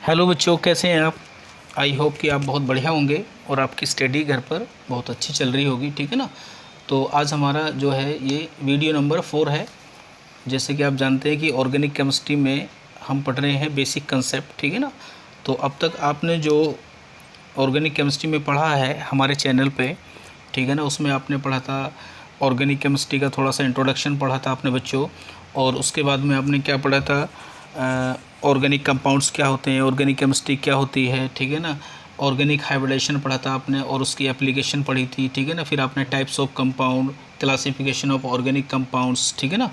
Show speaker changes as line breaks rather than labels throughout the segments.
Hello बच्चों, कैसे हैं आप। आई होप कि आप बहुत बढ़िया होंगे और आपकी स्टडी घर पर बहुत अच्छी चल रही होगी। ठीक है ना। तो आज हमारा जो है ये वीडियो नंबर 4 है। जैसे कि आप जानते हैं कि ऑर्गेनिक केमिस्ट्री में हम पढ़ रहे हैं बेसिक कंसेप्ट। ठीक है ना। तो अब तक आपने जो ऑर्गेनिक केमिस्ट्री में पढ़ा है हमारे चैनल पे, ठीक है ना, उसमें आपने पढ़ा था ऑर्गेनिक केमिस्ट्री का थोड़ा सा इंट्रोडक्शन पढ़ा था आपने बच्चों। और उसके बाद में आपने क्या पढ़ा था, ऑर्गेनिक कंपाउंड्स क्या होते हैं, ऑर्गेनिक केमिस्ट्री क्या होती है। ठीक है ना। ऑर्गेनिक हाइब्रिडेशन पढ़ा था आपने और उसकी एप्लीकेशन पढ़ी थी। ठीक है ना। फिर आपने types of compound, classification of organic compounds. ठीक है ना।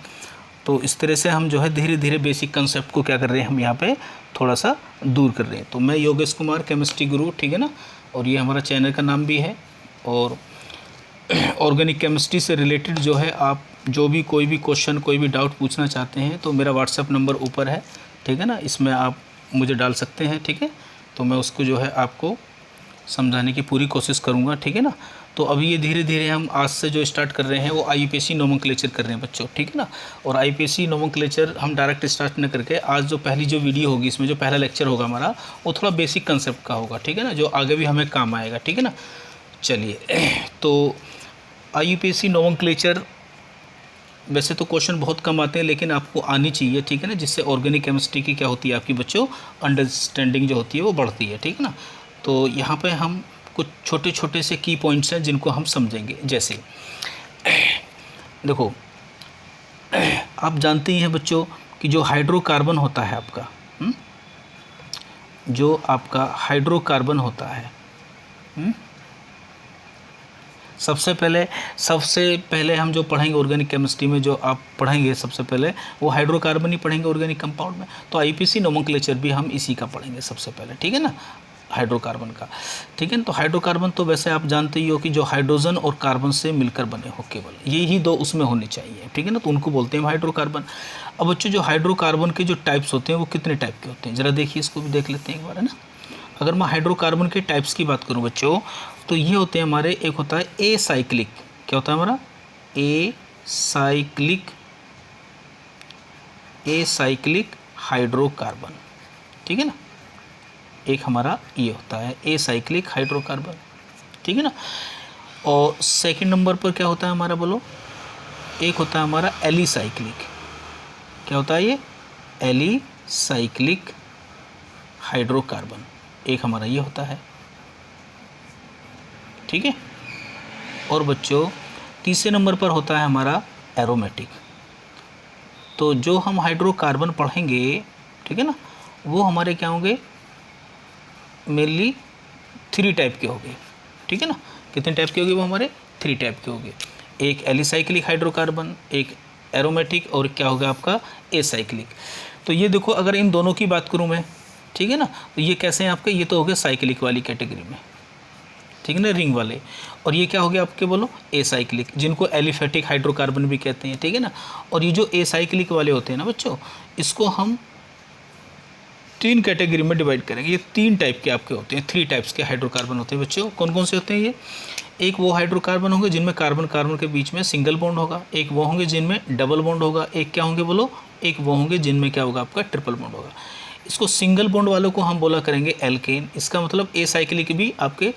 तो इस तरह से हम जो है धीरे धीरे बेसिक कंसेप्ट को क्या कर रहे हैं, हम यहाँ पे थोड़ा सा दूर कर रहे हैं। तो मैं योगेश कुमार, केमिस्ट्री गुरु, ठीक है ना, और ये हमारा चैनल का नाम भी है। और ऑर्गेनिक केमिस्ट्री से रिलेटेड जो है आप जो भी कोई भी क्वेश्चन, कोई भी डाउट पूछना चाहते हैं तो मेरा व्हाट्सएप नंबर ऊपर है। ठीक है ना। इसमें आप मुझे डाल सकते हैं। ठीक है। तो मैं उसको जो है आपको समझाने की पूरी कोशिश करूँगा। ठीक है ना। तो अभी ये धीरे धीरे हम आज से जो स्टार्ट कर रहे हैं वो आईयूपीएसी नोमेनक्लेचर कर रहे हैं बच्चों। ठीक है ना। और आईयूपीएसी नोमेनक्लेचर हम डायरेक्ट स्टार्ट न करके आज जो पहली जो वीडियो होगी, इसमें जो पहला लेक्चर होगा हमारा, वो थोड़ा बेसिक कंसेप्ट का होगा। ठीक है ना। जो आगे भी हमें काम आएगा। ठीक है ना। चलिए, तो आईयूपीएसी नोमेनक्लेचर वैसे तो क्वेश्चन बहुत कम आते हैं लेकिन आपको आनी चाहिए। ठीक है ना। जिससे ऑर्गेनिक केमिस्ट्री की क्या होती है आपकी बच्चों, अंडरस्टैंडिंग जो होती है वो बढ़ती है। ठीक है ना। तो यहाँ पे हम कुछ छोटे छोटे से की पॉइंट्स हैं जिनको हम समझेंगे। जैसे देखो, आप जानते ही हैं बच्चों कि जो हाइड्रोकार्बन होता है आपका, जो आपका हाइड्रोकार्बन होता है, सबसे पहले हम जो पढ़ेंगे ऑर्गेनिक केमिस्ट्री में, जो आप पढ़ेंगे सबसे पहले वो हाइड्रोकार्बन ही पढ़ेंगे ऑर्गेनिक कंपाउंड में। तो आईयूपीएसी नोमेनक्लेचर भी हम इसी का पढ़ेंगे सबसे पहले। ठीक है ना, हाइड्रोकार्बन का। ठीक है ना। तो हाइड्रोकार्बन तो वैसे आप जानते ही हो कि जो हाइड्रोजन और कार्बन से मिलकर बने हो, केवल यही दो उसमें होने चाहिए। ठीक है ना। तो उनको बोलते हैं हाइड्रोकार्बन। अब बच्चों जो हाइड्रोकार्बन के जो टाइप्स होते हैं वो कितने टाइप के होते हैं, ज़रा देखिए, इसको भी देख लेते हैं एक बार, है ना। अगर मैं हाइड्रोकार्बन के टाइप्स की बात करूं बच्चों, तो ये होते हैं हमारे, एक होता है ए साइक्लिक। क्या होता है हमारा? A cyclic hydrocarbon. ठीक है ना। एक हमारा ये होता है ए साइक्लिक हाइड्रोकार्बन। ठीक है ना। और सेकंड नंबर पर क्या होता है हमारा, बोलो? एक होता है हमारा एलिसाइक्लिक। क्या होता है ये? Alicyclic hydrocarbon. एक हमारा ये होता है। ठीक है। और बच्चों तीसरे नंबर पर होता है हमारा एरोमेटिक। तो जो हम हाइड्रोकार्बन पढ़ेंगे, ठीक है ना, वो हमारे क्या होंगे, मेनली 3 टाइप के होंगे। ठीक है ना। कितने टाइप के होंगे वो हमारे? 3 टाइप के होंगे। एक एलिसाइक्लिक हाइड्रोकार्बन, एक एरोमेटिक, और क्या होगा आपका? एसाइक्लिक। तो ये देखो, अगर इन दोनों की बात करूँ मैं, ठीक है ना, तो ये कैसे हैं आपके? ये तो हो गए साइक्लिक वाली कैटेगरी में, ठीक है ना, रिंग वाले। और ये क्या हो गया आपके, बोलो? एसाइक्लिक, जिनको एलिफेटिक हाइड्रोकार्बन भी कहते हैं। ठीक है ना। और ये जो एसाइक्लिक वाले होते हैं ना बच्चों, इसको हम 3 कैटेगरी में डिवाइड करेंगे। ये 3 टाइप के आपके होते हैं, 3 टाइप्स के हाइड्रोकार्बन होते हैं बच्चों। कौन कौन से होते हैं ये? एक वो हाइड्रोकार्बन होंगे जिनमें कार्बन कार्बन के बीच में सिंगल बॉन्ड होगा। एक वो होंगे जिनमें डबल बॉन्ड होगा। एक क्या होंगे, बोलो? एक वो होंगे जिनमें क्या होगा आपका? ट्रिपल बॉन्ड होगा। इसको सिंगल बॉन्ड वालों को हम बोला करेंगे एल्केन। इसका मतलब एसाइक्लिक भी आपके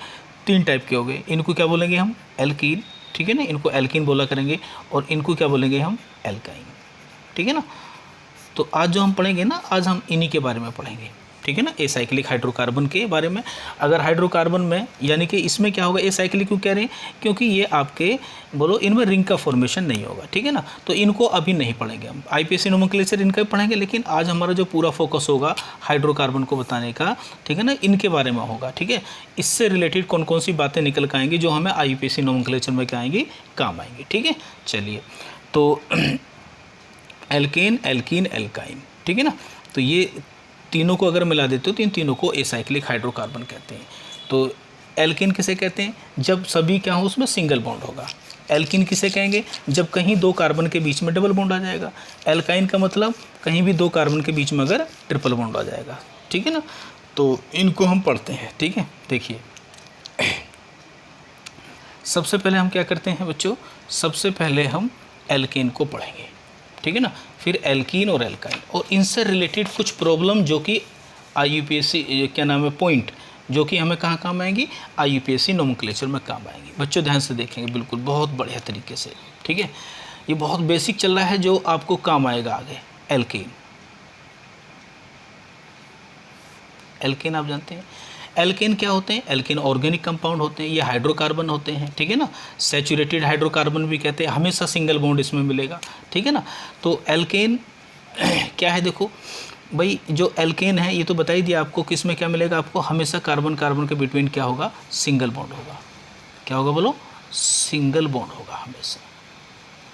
3 टाइप के हो गए। इनको क्या बोलेंगे हम? एल्कीन। ठीक है ना। इनको एल्कीन बोला करेंगे। और इनको क्या बोलेंगे हम? एल्काइन। ठीक है ना। तो आज जो हम पढ़ेंगे ना, आज हम इन्हीं के बारे में पढ़ेंगे। ठीक है ना, एसाइक्लिक हाइड्रोकार्बन के बारे में। अगर हाइड्रोकार्बन में, यानी कि इसमें क्या होगा, एसाइक्लिक क्यों कह रहे हैं? क्योंकि ये आपके, बोलो, इनमें रिंग का फॉर्मेशन नहीं होगा। ठीक है ना। तो इनको अभी नहीं पढ़ेंगे हम, आईयूपीएसी नोमेनक्लेचर इनका भी पढ़ेंगे, लेकिन आज हमारा जो पूरा फोकस होगा हाइड्रोकार्बन को बताने का, ठीक है ना, इनके बारे में होगा। ठीक है। इससे रिलेटेड कौन कौन सी बातें निकल कर आएंगी जो हमें आईयूपीएसी नोमेनक्लेचर में क्या आएंगी, काम आएंगी। ठीक है। चलिए, तो एल्केन, एल्कीन, एल्काइन। ठीक है ना। तो ये तीनों को अगर मिला देते हो तो इन तीनों को एसाइक्लिक हाइड्रोकार्बन कहते हैं। तो एल्कीन किसे कहते हैं? जब सभी क्या हो, उसमें सिंगल बॉन्ड होगा। एल्कीन किसे कहेंगे? जब कहीं 2 कार्बन के बीच में डबल बॉन्ड आ जाएगा। एल्काइन का मतलब कहीं भी 2 कार्बन के बीच में अगर ट्रिपल बॉन्ड आ जाएगा। ठीक है ना। तो इनको हम पढ़ते हैं। ठीक है। देखिए, सबसे पहले हम क्या करते हैं बच्चों? सबसे पहले हम एल्केन को पढ़ेंगे। ठीक है ना। फिर एल्कीन और एल्काइन, और इनसे रिलेटेड कुछ प्रॉब्लम जो कि IUPAC क्या नाम है पॉइंट, जो कि हमें कहाँ काम आएंगी, IUPAC नोमेनक्लेचर में काम आएंगी। बच्चों ध्यान से देखेंगे, बिल्कुल बहुत बढ़िया तरीके से, ठीक है। ये बहुत बेसिक चल रहा है जो आपको काम आएगा आगे। एल्केन, एल्केन आप जानते हैं एल्केन क्या होते हैं, एल्केन ऑर्गेनिक कंपाउंड होते हैं, ये हाइड्रोकार्बन होते हैं, ठीक है ना। सैचुरेटेड हाइड्रोकार्बन भी कहते हैं, हमेशा सिंगल बॉन्ड इसमें मिलेगा, ठीक है ना। तो एल्केन क्या है, देखो भाई जो एल्केन है ये तो बता ही दिया आपको, किस में क्या मिलेगा आपको, हमेशा कार्बन कार्बन के बिटवीन क्या होगा, सिंगल बॉन्ड होगा। क्या होगा बोलो, सिंगल बॉन्ड होगा हमेशा,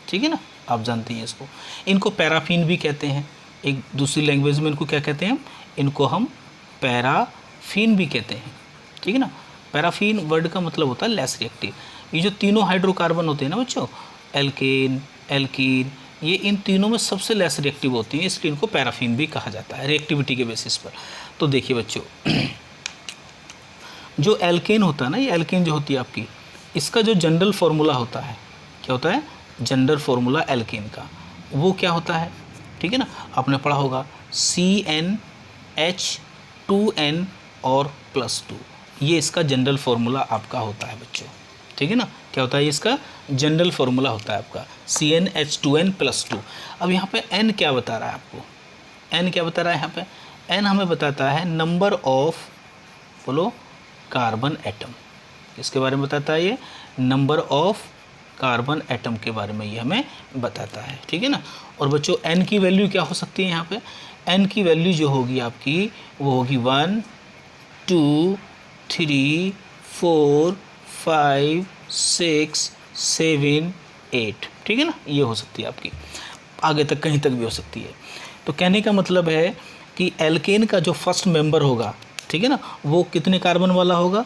ठीक है ना, आप जानते हैं इसको। इनको पैराफिन भी कहते हैं, एक दूसरी लैंग्वेज में इनको क्या कहते हैं, इनको हम पैराफिन भी कहते हैं, ठीक है ना। पैराफिन वर्ड का मतलब होता है लेस रिएक्टिव। ये जो तीनों हाइड्रोकार्बन होते हैं ना बच्चों, एल्केन, एल्कीन, ये इन तीनों में सबसे लेस रिएक्टिव होती हैं, इसलिए इनको पैराफिन भी कहा जाता है रिएक्टिविटी के बेसिस पर। तो देखिए बच्चों, जो एल्केन होता है ना, ये एल्केन जो होती है आपकी, इसका जो जनरल फार्मूला होता है, क्या होता है, जनरल फार्मूला एल्केन का, वो क्या होता है, ठीक है ना, आपने पढ़ा होगा CnH2n और +2, ये इसका जनरल फार्मूला आपका होता है बच्चों, ठीक है ना। क्या होता है, इसका जनरल फार्मूला होता है आपका CnH2n +2। अब यहाँ पे n क्या बता रहा है आपको, n क्या बता रहा है यहाँ पे, n हमें बताता है नंबर ऑफ, बोलो, कार्बन एटम। इसके बारे में बताता है ये, नंबर ऑफ कार्बन एटम के बारे में ये हमें बताता है, ठीक है ना। और बच्चों n की वैल्यू क्या हो सकती है यहाँ पे, n की वैल्यू जो होगी आपकी वो होगी 1 2 3 4 5 6 7 8, ठीक है ना, ये हो सकती है आपकी, आगे तक कहीं तक भी हो सकती है। तो कहने का मतलब है कि एल्केन का जो फर्स्ट मेंबर होगा, ठीक है ना, वो कितने कार्बन वाला होगा,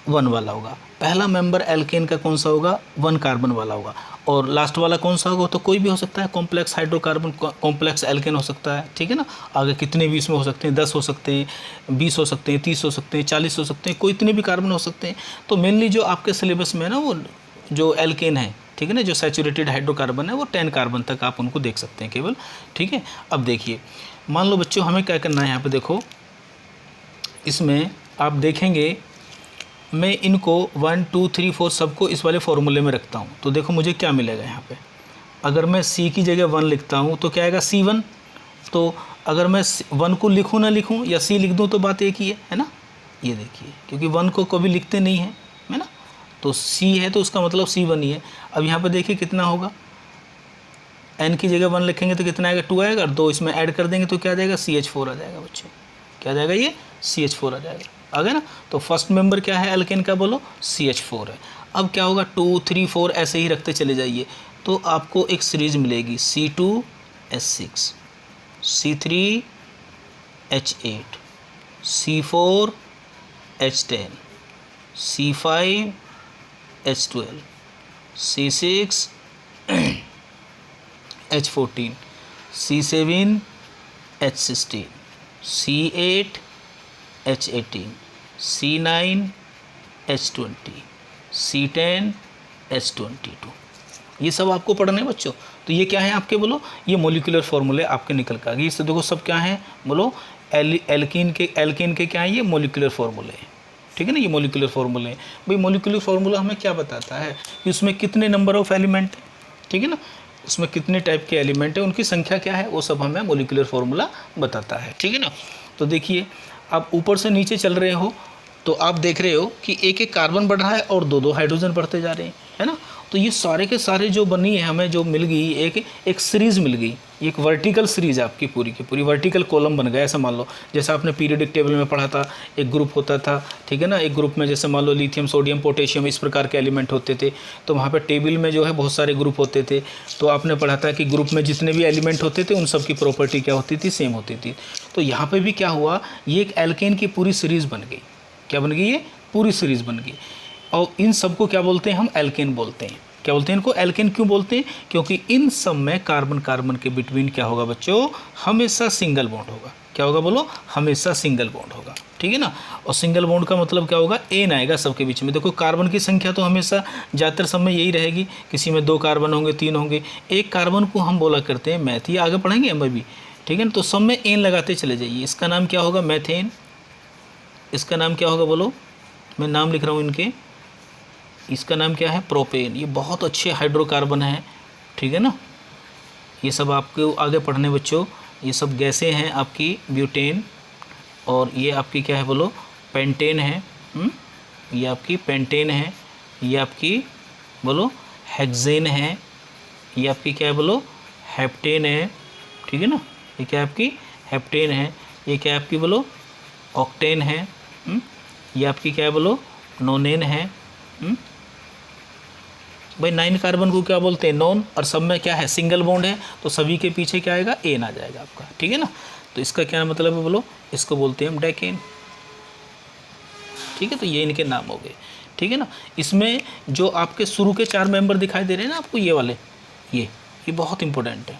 1 वाला होगा। पहला मेंबर एल्केन का कौन सा होगा, 1 कार्बन वाला होगा। और लास्ट वाला कौन सा होगा, तो कोई भी हो सकता है, कॉम्प्लेक्स हाइड्रोकार्बन कॉम्प्लेक्स एल्केन हो सकता है, ठीक है ना। आगे कितने भी इसमें हो सकते हैं, 10 हो सकते हैं, 20 हो सकते हैं, 30 हो सकते हैं, 40 हो सकते हैं, कोई इतने भी कार्बन हो सकते हैं। तो मेनली जो आपके सिलेबस में ना वो जो एल्केन है, ठीक है ना, जो सैचुरेटेड हाइड्रोकार्बन है वो 10 कार्बन तक आप उनको देख सकते हैं केवल, ठीक है। अब देखिए, मान लो बच्चों हमें क्या करना है यहाँ पे, देखो इसमें आप देखेंगे मैं इनको 1 2 3 4 सबको इस वाले फॉर्मूले में रखता हूँ, तो देखो मुझे क्या मिलेगा यहाँ पे। अगर मैं C की जगह 1 लिखता हूँ तो क्या आएगा, C1। तो अगर मैं 1 को लिखूँ ना लिखूँ या C लिख दूँ तो बात एक ही है ना। ये देखिए, क्योंकि 1 को कभी लिखते नहीं हैं, है ना, तो C है तो उसका मतलब C1 ही है। अब यहाँ पर देखिए कितना होगा, n की जगह 1 लिखेंगे तो कितना आएगा, 2 आएगा, और 2 इसमें ऐड कर देंगे तो क्या आ जाएगा, CH4 आ जाएगा बच्चों। क्या आ जाएगा, ये CH4 आ जाएगा, आ गया ना। तो फर्स्ट मेंबर क्या है एल्केन का, बोलो, CH4 है। अब क्या होगा, 2 3 4 ऐसे ही रखते चले जाइए तो आपको एक सीरीज मिलेगी, C2H6, C3H8, C4H10, C5H12, C6H14, C7H16, C8H18, C9H20, C10H22। ये सब आपको पढ़ना है बच्चों। तो ये क्या है आपके, बोलो, ये मोलिकुलर फार्मूले आपके निकल कर आ गए। इससे देखो सब क्या है, बोलो, एल्कीन के क्या है, ये मोलिकुलर फार्मूले हैं, ठीक है ना, ये मोलिकुलर फार्मूले हैं। भाई मोलिकुलर फार्मूला हमें क्या बताता है कि उसमें कितने नंबर ऑफ एलिमेंट, ठीक है ना, उसमें कितने टाइप के एलिमेंट है, उनकी संख्या क्या है, वो सब हमें मोलिकुलर फार्मूला बताता है, ठीक है ना। तो देखिए, आप ऊपर से नीचे चल रहे हो तो आप देख रहे हो कि एक एक कार्बन बढ़ रहा है और 2 2 हाइड्रोजन बढ़ते जा रहे हैं, है ना। तो ये सारे के सारे जो बनी है, हमें जो मिल गई एक सीरीज़ मिल गई, एक वर्टिकल सीरीज़ आपकी पूरी की पूरी वर्टिकल कॉलम बन गया। ऐसा मान लो जैसा आपने पीरियडिक टेबल में पढ़ा था, एक ग्रुप होता था, ठीक है ना, एक ग्रुप में जैसे मान लो लिथियम, सोडियम, पोटेशियम, इस प्रकार के एलिमेंट होते थे। तो वहाँ पर टेबल में जो है बहुत सारे ग्रुप होते थे। तो आपने पढ़ा था कि ग्रुप में जितने भी एलिमेंट होते थे उन सब की प्रॉपर्टी क्या होती थी, सेम होती थी। तो यहाँ पर भी क्या हुआ, ये एक एल्केन की पूरी सीरीज़ बन गई। क्या बन गई, ये पूरी सीरीज़ बन गई। और इन सबको क्या बोलते हैं, हम एल्केन बोलते हैं। क्या बोलते हैं इनको, एल्केन क्यों बोलते हैं, क्योंकि इन सब में कार्बन कार्बन के बिटवीन क्या होगा बच्चों, हमेशा सिंगल बॉन्ड होगा। क्या होगा बोलो, हमेशा सिंगल बॉन्ड होगा, ठीक है ना। और सिंगल बॉन्ड का मतलब क्या होगा, एन आएगा सबके बीच में। देखो कार्बन की संख्या तो हमेशा ज़्यादातर सब में यही रहेगी, किसी में 2 कार्बन होंगे, 3 होंगे। एक कार्बन को हम बोला करते हैं मैथ, ये आगे पढ़ेंगे हम भी, ठीक है ना। तो सब में एन लगाते चले जाइए, इसका नाम क्या होगा, मैथेन, इसका नाम क्या होगा बोलो, मैं नाम लिख रहा हूँ इनके, इसका नाम क्या है, प्रोपेन। ये बहुत अच्छे हाइड्रोकार्बन हैं, ठीक है ना। ये सब आपको आगे पढ़ने बच्चों, ये सब गैसें हैं आपकी, ब्यूटेन, और ये आपकी क्या है बोलो, पेंटेन है। ये आपकी पेंटेन है, ये आपकी बोलो हेक्सेन है, ये आपकी क्या है बोलो, हेप्टेन है, ठीक है ना। ये क्या है आपकी, हेप्टेन है। ये क्या है आपकी बोलो, ऑक्टेन है। ये आपकी क्या है बोलो, नोनेन है। भाई 9 कार्बन को क्या बोलते हैं, नॉन, और सब में क्या है, सिंगल बॉन्ड है, तो सभी के पीछे क्या आएगा, एन आ जाएगा आपका, ठीक है ना। तो इसका क्या मतलब है बोलो, इसको बोलते हैं हम डेकेन, ठीक है। तो ये इनके नाम हो गए, ठीक है ना। इसमें जो आपके शुरू के 4 मेंबर दिखाई दे रहे हैं ना आपको, ये वाले, ये बहुत इंपॉर्टेंट है।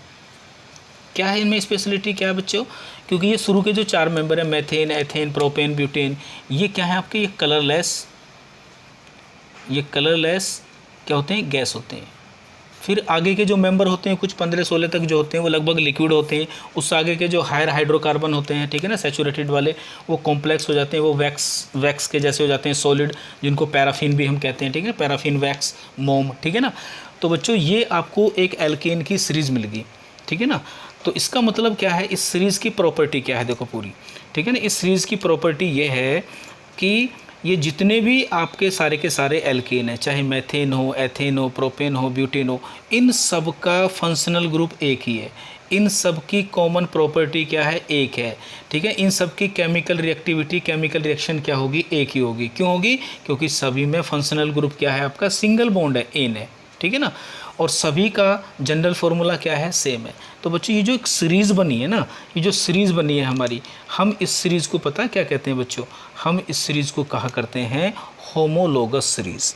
क्या है इनमें स्पेशलिटी, क्या है बच्चों, क्योंकि ये शुरू के जो 4 मेंबर है, मेथेन, एथेन, प्रोपेन, ब्यूटेन, ये क्या है आपके, ये कलरलेस क्या होते हैं, गैस होते हैं। फिर आगे के जो मेंबर होते हैं कुछ 15-16 तक जो होते हैं वो लगभग लिक्विड होते हैं। उससे आगे के जो हायर हाइड्रोकार्बन होते हैं, ठीक है ना, सैचुरेटेड वाले, वो कॉम्प्लेक्स हो जाते हैं, वो वैक्स के जैसे हो जाते हैं, सॉलिड, जिनको पैराफिन भी हम कहते हैं, ठीक है, पैराफिन, वैक्स, मोम, ठीक है ना। तो बच्चों ये आपको एक एल्केन की सीरीज़ मिल गई, ठीक है ना। तो इसका मतलब क्या है, इस सीरीज़ की प्रॉपर्टी क्या है, देखो पूरी, ठीक है ना। इस सीरीज़ की प्रॉपर्टी ये है कि ये जितने भी आपके सारे के सारे एल्केन हैं, चाहे मेथेन हो, एथेन हो, प्रोपेन हो, ब्यूटेन हो, इन सब का फंक्शनल ग्रुप एक ही है। इन सब की कॉमन प्रॉपर्टी क्या है, एक है, ठीक है। इन सब की केमिकल रिएक्टिविटी, केमिकल रिएक्शन क्या होगी, एक ही होगी। क्यों होगी, क्योंकि सभी में फंक्शनल ग्रुप क्या है आपका, सिंगल बॉन्ड है, एन है, ठीक है ना। और सभी का जनरल फार्मूला क्या है, सेम है। तो बच्चों ये जो एक सीरीज़ बनी है ना, ये जो सीरीज़ बनी है हमारी, हम इस सीरीज़ को पता क्या कहते हैं बच्चों, हम इस सीरीज़ को कहा करते हैं होमोलोगस सीरीज़।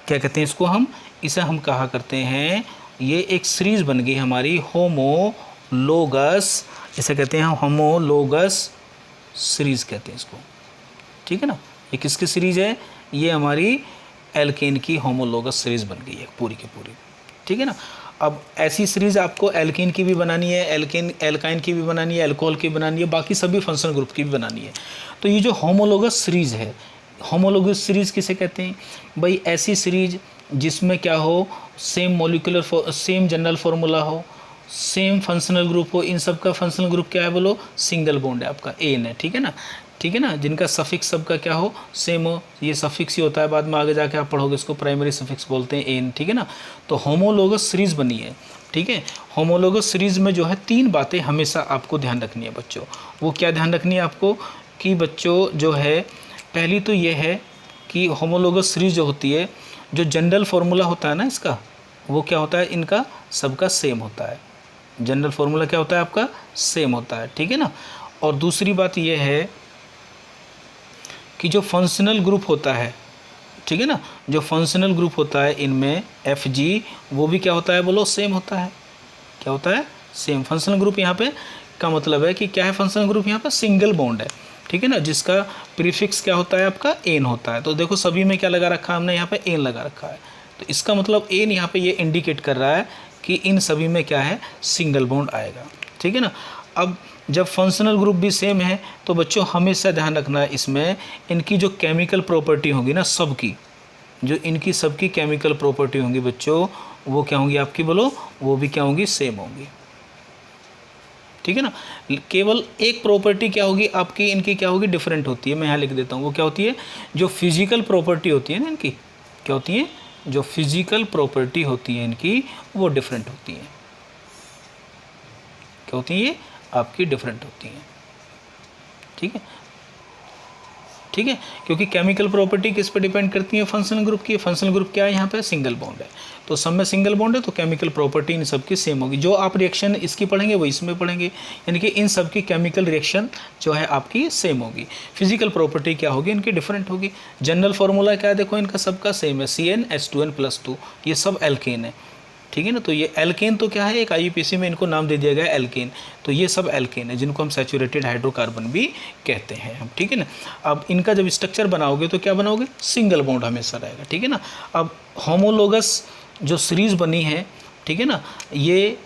क्या कहते हैं इसको हम, इसे हम कहा करते हैं, ये एक सीरीज़ बन गई हमारी होमोलोगस, इसे कहते हैं होमोलोगस सीरीज़ कहते हैं इसको, ठीक है ना। ये किसकी सीरीज़ है, ये हमारी एल्केन की होमोलोगस सीरीज़ बन गई है पूरी की पूरी, ठीक है ना। अब ऐसी सीरीज़ आपको एल्केन की भी बनानी है, एल्काइन की भी बनानी है, अल्कोहल की बनानी है, बाकी सभी फंक्शनल ग्रुप की भी बनानी है। तो ये जो होमोलोगस सीरीज़ है, होमोलोगस सीरीज़ किसे कहते हैं भाई, ऐसी सीरीज़ जिसमें क्या हो, same molecular, same general formula हो, सेम फंक्शनल ग्रुप हो। इन सब का फंक्शनल ग्रुप क्या है बोलो, सिंगल बॉन्ड है आपका, एन है, ठीक है ना, ठीक है ना। जिनका सफिक्स सबका क्या हो, सेम हो, ये सफिक्स ही होता है, बाद में आगे जाके आप पढ़ोगे इसको, प्राइमरी सफिक्स बोलते हैं, एन, ठीक है ना। तो होमोलोगस सीरीज़ बनी है, ठीक है। होमोलोगस सीरीज़ में जो है 3 बातें हमेशा आपको ध्यान रखनी है बच्चों। वो क्या ध्यान रखनी है आपको, कि बच्चों जो है, पहली तो ये है कि होमोलोगस सीरीज़ जो होती है, जो जनरल फार्मूला होता है ना इसका, वो क्या होता है, इनका सबका सेम होता है। जनरल फार्मूला क्या होता है आपका, सेम होता है, ठीक है ना। और दूसरी बात ये है कि जो फंक्शनल ग्रुप होता है, ठीक है ना, जो फंक्शनल ग्रुप होता है इनमें Fg, वो भी क्या होता है बोलो, सेम होता है। क्या होता है, सेम। फंक्शनल ग्रुप यहाँ पे का मतलब है कि क्या है, फंक्शनल ग्रुप यहाँ पे सिंगल बॉन्ड है, ठीक है ना, जिसका प्रीफिक्स क्या होता है आपका, एन होता है। तो देखो सभी में क्या लगा रखा है हमने, यहाँ पे एन लगा रखा है। तो इसका मतलब एन यहाँ पे ये इंडिकेट कर रहा है कि इन सभी में क्या है, सिंगल बॉन्ड आएगा, ठीक है ना। अब जब फंक्शनल ग्रुप भी सेम है तो बच्चों हमेशा ध्यान रखना है, इसमें इनकी जो केमिकल प्रॉपर्टी होगी ना, सबकी जो इनकी सबकी केमिकल प्रॉपर्टी होंगी बच्चों, वो क्या होंगी आपकी बोलो, वो भी क्या होंगी, सेम होंगी, ठीक है ना। केवल एक प्रॉपर्टी क्या होगी आपकी, इनकी क्या होगी, डिफरेंट होती है। मैं यहाँ लिख देता हूँ, वो क्या होती है, जो फिजिकल प्रॉपर्टी होती है ना इनकी, क्या होती है, जो फिजिकल प्रॉपर्टी होती है इनकी, वो डिफरेंट होती है। क्या होती है, ये आपकी डिफरेंट होती हैं, ठीक है, ठीक है। क्योंकि केमिकल प्रॉपर्टी किस पे डिपेंड करती है, फंक्शनल ग्रुप की। फंक्शनल ग्रुप क्या है यहाँ पे, सिंगल बॉन्ड है। तो सब में सिंगल बॉन्ड है तो केमिकल प्रॉपर्टी इन सब की सेम होगी। जो आप रिएक्शन इसकी पढ़ेंगे वो इसमें पढ़ेंगे, यानी कि इन सब की केमिकल रिएक्शन जो है आपकी सेम होगी। फिजिकल प्रॉपर्टी क्या होगी, इनकी डिफरेंट होगी। जनरल फार्मूला क्या है, देखो इनका सबका सेम है, CnH2n+2, ये सब एल्केन है, ठीक है ना। तो ये एल्केन तो क्या है, एक IUPAC में इनको नाम दे दिया गया एल्केन। तो ये सब एल्केन है, जिनको हम सैचुरेटेड हाइड्रोकार्बन भी कहते हैं हम, ठीक है ना। अब इनका जब स्ट्रक्चर बनाओगे तो क्या बनाओगे, सिंगल बॉन्ड हमेशा रहेगा, ठीक है ना। अब होमोलोगस जो सीरीज़ बनी है, ठीक है ना, ये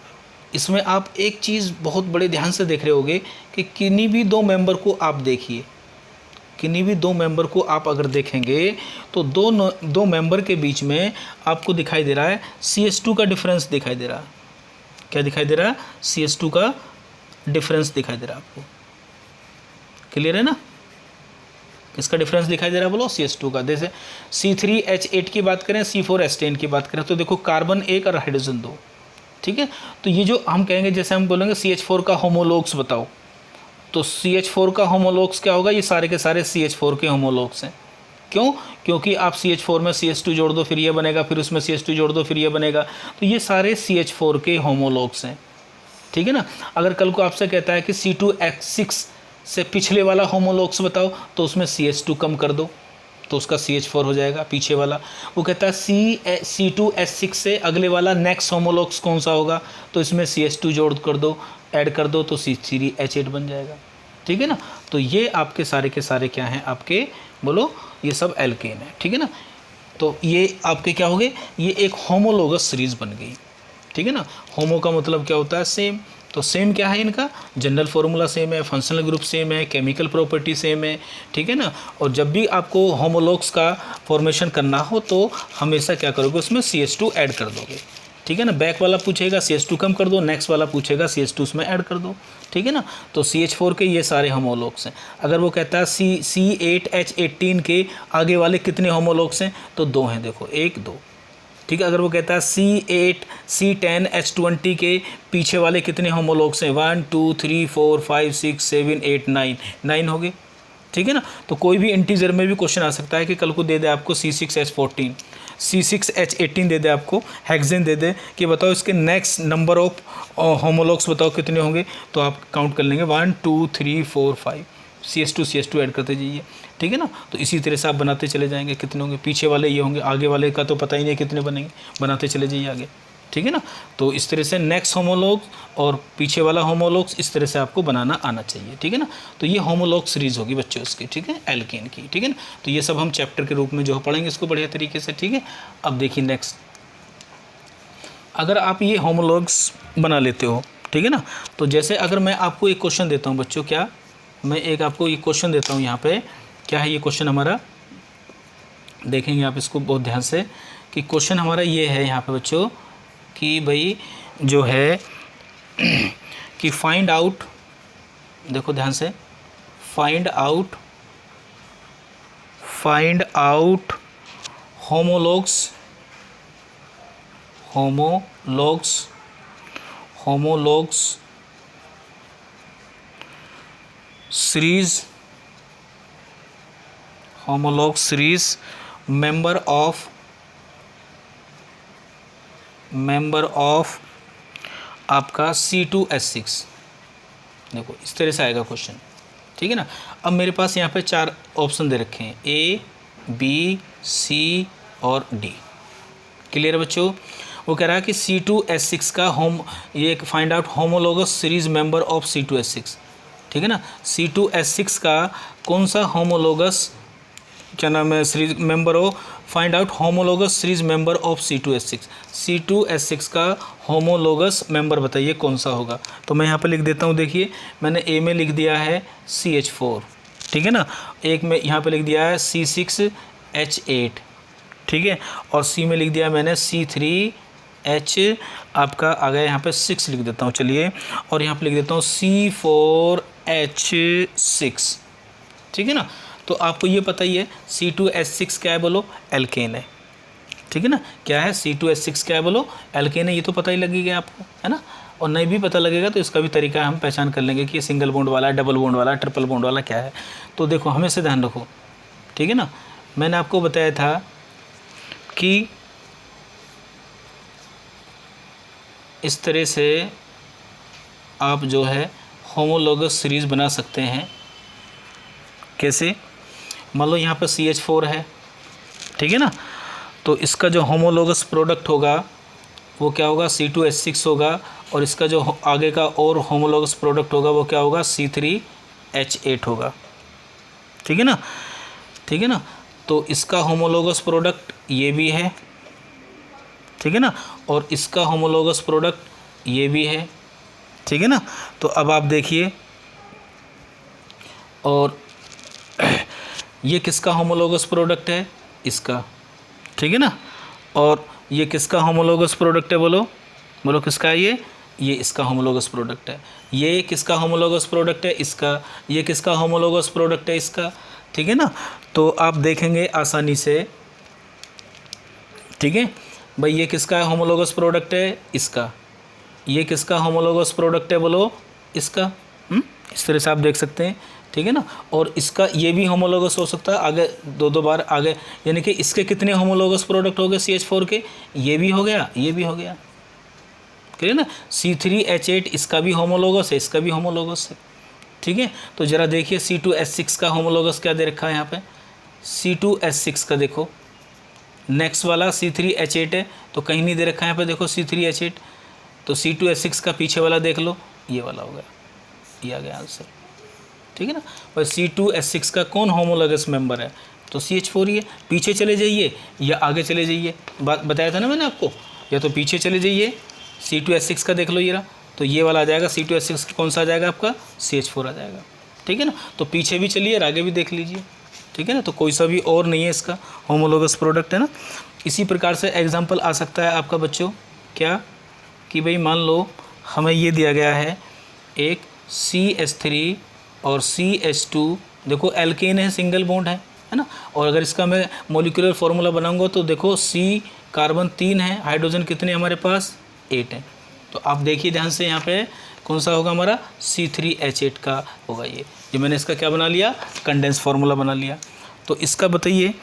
इसमें आप एक चीज़ बहुत बड़े ध्यान से देख रहे होगे कि किन्हीं भी 2 मेंबर को आप देखिए, किन्हीं भी दो मेंबर को आप अगर देखेंगे तो दो मेंबर के बीच में आपको दिखाई दे रहा है CH2 का डिफरेंस दिखाई दे रहा है। क्या दिखाई दे रहा है? CH2 का डिफरेंस दिखाई दे रहा है आपको। क्लियर है ना? किसका डिफरेंस दिखाई दे रहा है बोलो? CH2 का। जैसे C3H8 की बात करें, C4H10 की बात करें, तो देखो कार्बन 1 और हाइड्रोजन 2, ठीक है। तो ये जो हम कहेंगे, जैसे हम बोलेंगे CH4 का होमोलॉग्स बताओ, तो CH4 का होमोलॉग्स क्या होगा? ये सारे के सारे CH4 के होमोलॉग्स हैं। क्यों? क्योंकि आप CH4 में CH2 जोड़ दो फिर ये बनेगा, फिर उसमें CH2 जोड़ दो फिर ये बनेगा, तो ये सारे CH4 के होमोलॉग्स हैं, ठीक है ना। अगर कल को आपसे कहता है कि C2H6 से पिछले वाला होमोलॉग्स बताओ, तो उसमें CH2 कम कर दो तो उसका CH4 हो जाएगा पीछे वाला। वो कहता है C2H6 से अगले वाला नेक्स्ट होमोलॉग्स कौन सा होगा, तो इसमें CH2 जोड़ कर दो, ऐड कर दो, तो C3H8 बन जाएगा, ठीक है ना। तो ये आपके सारे के सारे क्या हैं? आपके बोलो, ये सब एल्केन है, ठीक है ना। तो ये आपके क्या हो गए? ये एक होमोलोगस सीरीज बन गई, ठीक है ना। होमो का मतलब क्या होता है? सेम। तो सेम क्या है इनका? जनरल फार्मूला सेम है, फंक्शनल ग्रुप सेम है, केमिकल प्रॉपर्टी सेम है, ठीक है ना। और जब भी आपको होमोलॉग्स का फॉर्मेशन करना हो तो हमेशा क्या करोगे? उसमें CH2 ऐड कर दोगे, ठीक है ना। बैक वाला पूछेगा CH2 कम कर दो, नेक्स्ट वाला पूछेगा CH2 उसमें ऐड कर दो, ठीक है ना। तो CH4 के ये सारे होमोलॉग्स हैं। अगर वो कहता है C8H18 के आगे वाले कितने होमोलॉग्स हैं, तो 2 हैं, देखो 1 2, ठीक है। अगर वो कहता है C10H20 के पीछे वाले कितने होमोलॉग्स हैं, 1 2 3 4 5 6 7 8 9 हो गए, ठीक है ना। तो कोई भी इंटीजर में भी क्वेश्चन आ सकता है कि कल को दे दे आपको C6H14, C6H18 दे दे आपको, हेक्सेन दे दे कि बताओ इसके नेक्स्ट नंबर ऑफ होमोलॉग्स बताओ कितने होंगे, तो आप काउंट कर लेंगे 1 2 3 4 5, CH2 ऐड करते जाइए, ठीक है ना। तो इसी तरह से आप बनाते चले जाएंगे, कितने होंगे, पीछे वाले ये होंगे, आगे वाले का तो पता ही नहीं कितने बनेंगे, बनाते चले जाइए आगे, ठीक है ना। तो इस तरह से नेक्स्ट होमोलॉग्स और पीछे वाला होमोलॉग्स इस तरह से आपको बनाना आना चाहिए, ठीक है ना। तो ये होमोलॉग सीरीज होगी बच्चों इसकी, ठीक है, एल्केन की, ठीक है ना। तो ये सब हम चैप्टर के रूप में जो पढ़ेंगे इसको बढ़िया तरीके से, ठीक है। अब देखिए नेक्स्ट, अगर आप ये होमोलॉग्स बना लेते हो, ठीक है ना, तो जैसे अगर मैं आपको एक क्वेश्चन देता हूँ बच्चों, क्या मैं एक आपको ये क्वेश्चन देता हूँ, यहाँ पे क्या है ये क्वेश्चन हमारा, देखेंगे आप इसको बहुत ध्यान से, कि क्वेश्चन हमारा ये है यहाँ पे बच्चों कि भाई जो है कि फाइंड आउट, देखो ध्यान से, find out homologous series member of आपका C2H6। देखो इस तरह से आएगा क्वेश्चन, ठीक है ना। अब मेरे पास यहाँ पे 4 ऑप्शन दे रखे हैं, A B C और D। क्लियर है बच्चों? वो कह रहा है कि C2H6 का ये find out homologous series member of C2H6, ठीक है ना। C2H6 का कौन सा होमोलोगस, क्या नाम है, series member of, find out homologous series member of C2H6। C2H6 का होमोलोगस मेंबर बताइए कौन सा होगा। तो मैं यहाँ पे लिख देता हूँ, देखिए मैंने A में लिख दिया है CH4, ठीक है ना, एक में यहाँ पे लिख दिया है C6H8, ठीक है, और C में लिख दिया मैंने C3H आपका आ गया, यहाँ पे 6 लिख देता हूँ, चलिए, और यहाँ पे लिख देता हूँ C4H6, ठीक है ना। तो आपको ये पता ही है C2H6 क्या है बोलो, एल्केन है, ठीक है ना। क्या है C2H6 क्या है बोलो, एल्केन है, ये तो पता ही लगेगा आपको, है ना। और नहीं भी पता लगेगा तो इसका भी तरीका हम पहचान कर लेंगे कि ये सिंगल बॉन्ड वाला, डबल बॉन्ड वाला, ट्रिपल बॉन्ड वाला क्या है। तो देखो हमेशा ध्यान रखो, ठीक है ना। मैंने आपको बताया था कि इस तरह से आप जो है होमोलोगस सीरीज़ बना सकते हैं। कैसे? मान लो यहाँ पर CH4 है, ठीक है ना, तो इसका जो होमोलोगस प्रोडक्ट होगा वो क्या होगा, C2H6 होगा, और इसका जो आगे का और होमोलोगस प्रोडक्ट होगा वो क्या होगा, C3H8 होगा, ठीक है ना, ठीक है ना। तो इसका होमोलोगस प्रोडक्ट ये भी है, ठीक है ना, और इसका होमोलोगस प्रोडक्ट ये भी है, ठीक है ना। तो अब आप देखिए, और ये किसका होमोलोगस प्रोडक्ट है? इसका, ठीक है ना। और ये किसका होमोलोगस प्रोडक्ट है? बोलो बोलो किसका है ये इसका होमोलोगस प्रोडक्ट है। ये किसका होमोलोगस प्रोडक्ट है? इसका। ये किसका होमोलोगस प्रोडक्ट है? इसका, ठीक है ना। तो आप देखेंगे आसानी से, ठीक है भाई, ये किसका होमोलोगस प्रोडक्ट है? इसका। ये किसका होमोलोगस प्रोडक्ट है? बोलो इसका। इस तरह से आप देख सकते हैं, ठीक है ना। और इसका ये भी होमोलोगस हो सकता है आगे, दो बार आगे, यानी कि इसके कितने होमोलोगस प्रोडक्ट हो गए CH4 के? ये भी हो गया, ये भी हो गया, क्लियर ना। C3H8 इसका भी होमोलोगस है, इसका भी होमोलोगस है, ठीक है। तो ज़रा देखिए C2H6 का होमोलोगस क्या दे रखा है यहाँ पे? C2H6 का देखो। नेक्स्ट वाला C3H8 है, तो कहीं नहीं दे रखा है यहाँ पे, देखो C3H8। तो C2H6 का पीछे वाला देख लो, ये वाला हो गया, ये आ गया आंसर, ठीक है ना। और C2H6 का कौन होमोलोगस मेंबर है? तो CH4 ही है। पीछे चले जाइए या आगे चले जाइए, बात बताया था ना मैंने आपको, या तो पीछे चले जाइए, C2H6 का देख लो ये रहा, तो ये वाला आ जाएगा C2H6 का, कौन सा आ जाएगा आपका? CH4 आ जाएगा, ठीक है ना। तो पीछे भी चलिए और आगे भी देख लीजिए, ठीक है ना। तो कोई सा भी और नहीं है इसका होमोलोगस प्रोडक्ट, है ना। इसी प्रकार से एग्जाम्पल आ सकता है आपका बच्चों, क्या कि भाई मान लो हमें ये दिया गया है एक CH3 और CH2, देखो एल्केन है, सिंगल बॉन्ड है ना। और अगर इसका मैं मोलिकुलर फार्मूला बनाऊंगा तो देखो C कार्बन 3 है, हाइड्रोजन कितने हमारे पास? 8 है। तो आप देखिए ध्यान से, यहाँ पे कौन सा होगा हमारा? C3H8 का होगा ये मैंने इसका क्या बना लिया? कंडेंस फार्मूला बना लिया। तो इसका बताइए,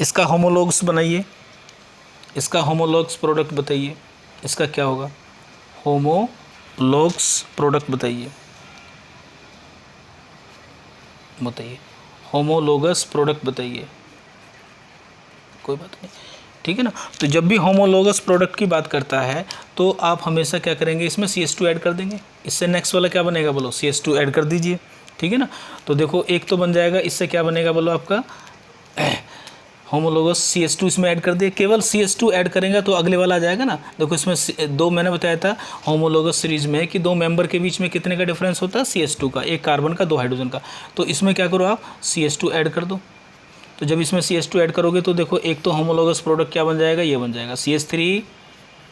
इसका होमोलोग्स बनाइए, इसका होमोलोग्स प्रोडक्ट बताइए, इसका क्या होगा? होमोलोग्स प्रोडक्ट बताइए, होमोलोगस प्रोडक्ट बताइए, कोई बात नहीं, ठीक है ना। तो जब भी होमोलोगस प्रोडक्ट की बात करता है तो आप हमेशा क्या करेंगे? इसमें CH2 ऐड कर देंगे। इससे नेक्स्ट वाला क्या बनेगा? बोलो CH2 ऐड कर दीजिए, ठीक है ना। तो देखो एक तो बन जाएगा, इससे क्या बनेगा? बोलो आपका होमोलोगस CH2 इसमें ऐड कर दिए। केवल CH2 ऐड करेंगे तो अगले वाला आ जाएगा ना। देखो इसमें दो, मैंने बताया था होमोलोगस सीरीज में कि दो मेंबर के बीच में कितने का डिफरेंस होता है? CH2 का, एक कार्बन का, दो हाइड्रोजन का। तो इसमें क्या करो आप? CH2 ऐड कर दो। तो जब इसमें CH2 ऐड करोगे तो देखो एक तो होमोलोगस प्रोडक्ट क्या बन जाएगा? ये बन जाएगा CH3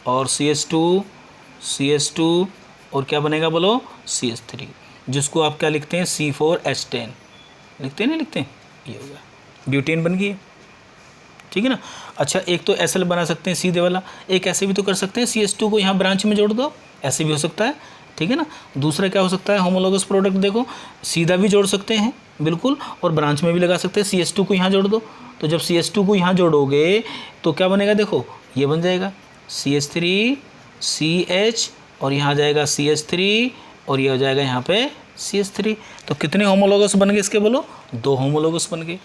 और CH2 और क्या बनेगा? बोलो CH3, जिसको आप क्या लिखते हैं? C4H10 लिखते हैं, नहीं लिखते हैं? ये हो गया, ब्यूटेन बन गई, ठीक है ना। अच्छा एक तो SL बना सकते हैं सीधे वाला, एक ऐसे भी तो कर सकते हैं, CH2 को यहाँ ब्रांच में जोड़ दो, ऐसे भी हो सकता है, ठीक है ना। दूसरा क्या हो सकता है होमोलोगस प्रोडक्ट? देखो सीधा भी जोड़ सकते हैं बिल्कुल, और ब्रांच में भी लगा सकते हैं। CH2 को यहाँ जोड़ दो, तो जब CH2 को यहाँ जोड़ोगे तो क्या बनेगा? देखो ये बन जाएगा CH3 CH, और यहाँ आ जाएगा CH3, और ये हो जाएगा यहाँ पे CH3। तो कितने होमोलोगस बन गए इसके? बोलो 2 होमोलोगस बन गए।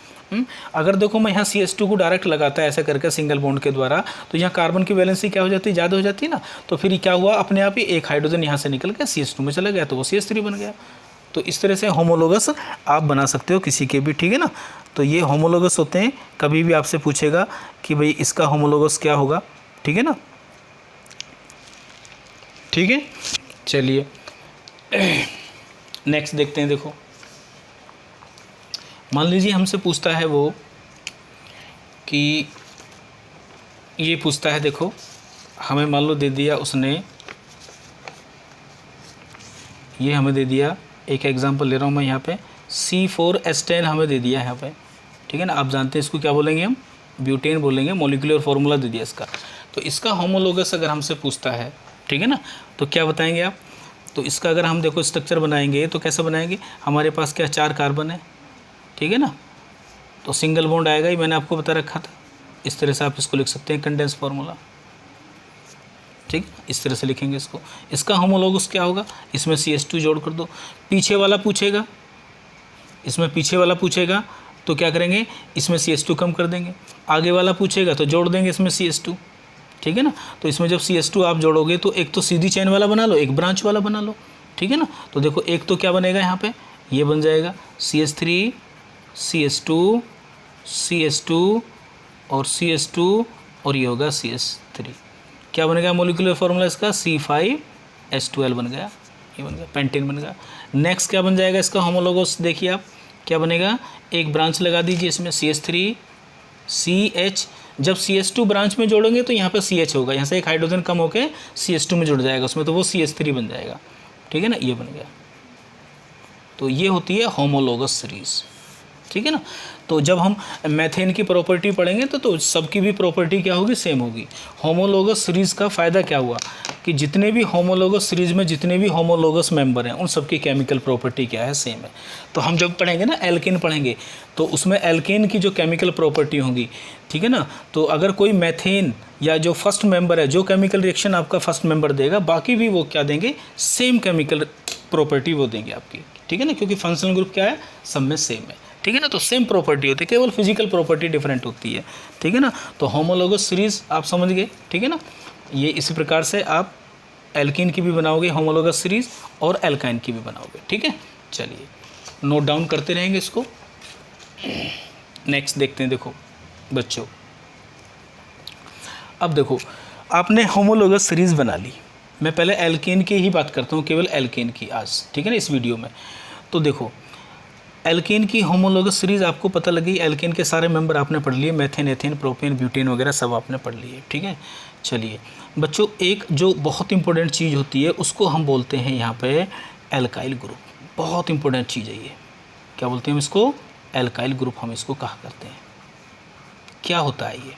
अगर देखो मैं यहाँ CH2 को डायरेक्ट लगाता है ऐसा करके सिंगल बॉन्ड के द्वारा, तो यहाँ कार्बन की वैलेंसी क्या हो जाती है? ज़्यादा हो जाती है ना। तो फिर क्या हुआ? अपने आप ही एक हाइड्रोजन यहाँ से निकल के CH2 में चला गया, तो वो CH3 बन गया। तो इस तरह से होमोलोगस आप बना सकते हो किसी के भी, ठीक है ना। तो ये होमोलोगस होते हैं। कभी भी आपसे पूछेगा कि भाई इसका होमोलोगस क्या होगा, ठीक है ना, ठीक है। चलिए नेक्स्ट देखते हैं। देखो मान लीजिए हमसे पूछता है वो कि ये पूछता है, देखो हमें मान लो दे दिया उसने, ये हमें दे दिया, एक एग्जांपल ले रहा हूँ मैं यहाँ पे, C4H10 हमें दे दिया है यहाँ पे, ठीक है ना। आप जानते हैं इसको क्या बोलेंगे? हम ब्यूटेन बोलेंगे, मॉलिक्यूलर फार्मूला दे दिया इसका। तो इसका होमोलोगस अगर हमसे पूछता है, ठीक है ना, तो क्या बताएंगे आप? तो इसका अगर हम देखो स्ट्रक्चर बनाएंगे तो कैसे बनाएंगे? हमारे पास क्या 4 कार्बन है, ठीक है ना, तो सिंगल बॉन्ड आएगा ही, मैंने आपको बता रखा था। इस तरह से आप इसको लिख सकते हैं, कंडेंस फार्मूला, ठीक, इस तरह से लिखेंगे इसको। इसका होमोलोगस क्या होगा? इसमें CH2 जोड़ कर दो। पीछे वाला पूछेगा, इसमें पीछे वाला पूछेगा तो क्या करेंगे? इसमें CH2 कम कर देंगे। आगे वाला पूछेगा तो जोड़ देंगे इसमें CH2, ठीक है ना। तो इसमें जब CH2 आप जोड़ोगे तो एक तो सीधी चेन वाला बना लो, एक ब्रांच वाला बना लो, ठीक है ना। तो देखो एक तो क्या बनेगा यहाँ पे? ये बन जाएगा CH3 CH2 CH2 और CH2, और ये होगा CH3। क्या बनेगा मोलिकुलर फार्मूला इसका? C5H12 बन गया, ये बन गया, पेंटेन बन गया। नेक्स्ट क्या बन जाएगा इसका होमोलोगस? देखिए आप, क्या बनेगा, एक ब्रांच लगा दीजिए इसमें CH3 CH, जब CH2 ब्रांच में जोड़ेंगे तो यहाँ पे CH होगा, यहाँ से एक हाइड्रोजन कम होके CH2 में जुड़ जाएगा उसमें, तो वो CH3 बन जाएगा, ठीक है ना, ये बन गया। तो ये होती है होमोलोगस सीरीज़, ठीक है ना। तो जब हम मेथेन की प्रॉपर्टी पढ़ेंगे तो सबकी भी प्रॉपर्टी क्या होगी, सेम होगी। होमोलोगस सीरीज़ का फ़ायदा क्या हुआ कि जितने भी होमोलोगस सीरीज़ में जितने भी होमोलोगस मेंबर हैं उन सबकी केमिकल प्रॉपर्टी क्या है, सेम है। तो हम जब पढ़ेंगे ना एल्केन पढ़ेंगे तो उसमें एल्केन की जो केमिकल प्रॉपर्टी होंगी, ठीक है ना, तो अगर कोई मेथेन या जो फर्स्ट मेंबर है, जो केमिकल रिएक्शन आपका फर्स्ट मेंबर देगा, बाकी भी वो क्या देंगे, सेम केमिकल प्रॉपर्टी वो देंगे आपकी, ठीक है ना, क्योंकि फंक्शनल ग्रुप क्या है, सब में सेम है, ठीक है ना। तो सेम प्रॉपर्टी होती है, केवल फिजिकल प्रॉपर्टी डिफरेंट होती है, ठीक है ना। तो होमोलोगस सीरीज़ आप समझ गए, ठीक है ना। ये इसी प्रकार से आप एल्कीन की भी बनाओगे होमोलोगस सीरीज़ और एल्काइन की भी बनाओगे, ठीक है। चलिए नोट डाउन करते रहेंगे इसको। नेक्स्ट देखते हैं, देखो बच्चों, अब देखो आपने होमोलोगस सीरीज़ बना ली, मैं पहले एल्केन की ही बात करता हूँ, केवल एल्केन की आज, ठीक है ना, इस वीडियो में। तो देखो एल्केन की होमोलोगस सीरीज़ आपको पता लगी, एल्केन के सारे मेंबर आपने पढ़ लिए, मेथेन, एथेन, प्रोपेन, ब्यूटेन वगैरह सब आपने पढ़ लिए, ठीक है। चलिए बच्चों, एक जो बहुत इंपॉर्टेंट चीज़ होती है उसको हम बोलते हैं यहाँ पे एल्काइल ग्रुप, बहुत इंपॉर्टेंट चीज़ है ये। क्या बोलते हैं हम इसको, एल्काइल ग्रुप हम इसको कहा करते हैं। क्या होता है ये,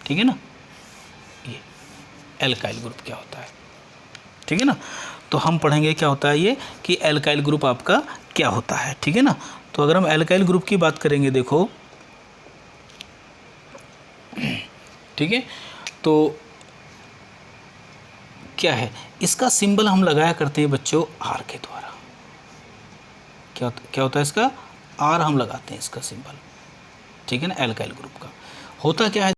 ठीक है ना, ये एल्काइल ग्रुप क्या होता है, ठीक है ना। तो हम पढ़ेंगे क्या होता है ये, कि एल्काइल ग्रुप आपका क्या होता है, ठीक है ना। तो अगर हम एल्काइल ग्रुप की बात करेंगे, देखो ठीक है, तो क्या है, इसका सिंबल हम लगाया करते हैं बच्चों R के द्वारा। क्या होता है इसका, R हम लगाते हैं इसका सिंबल, ठीक है ना, एल्काइल ग्रुप का। होता क्या है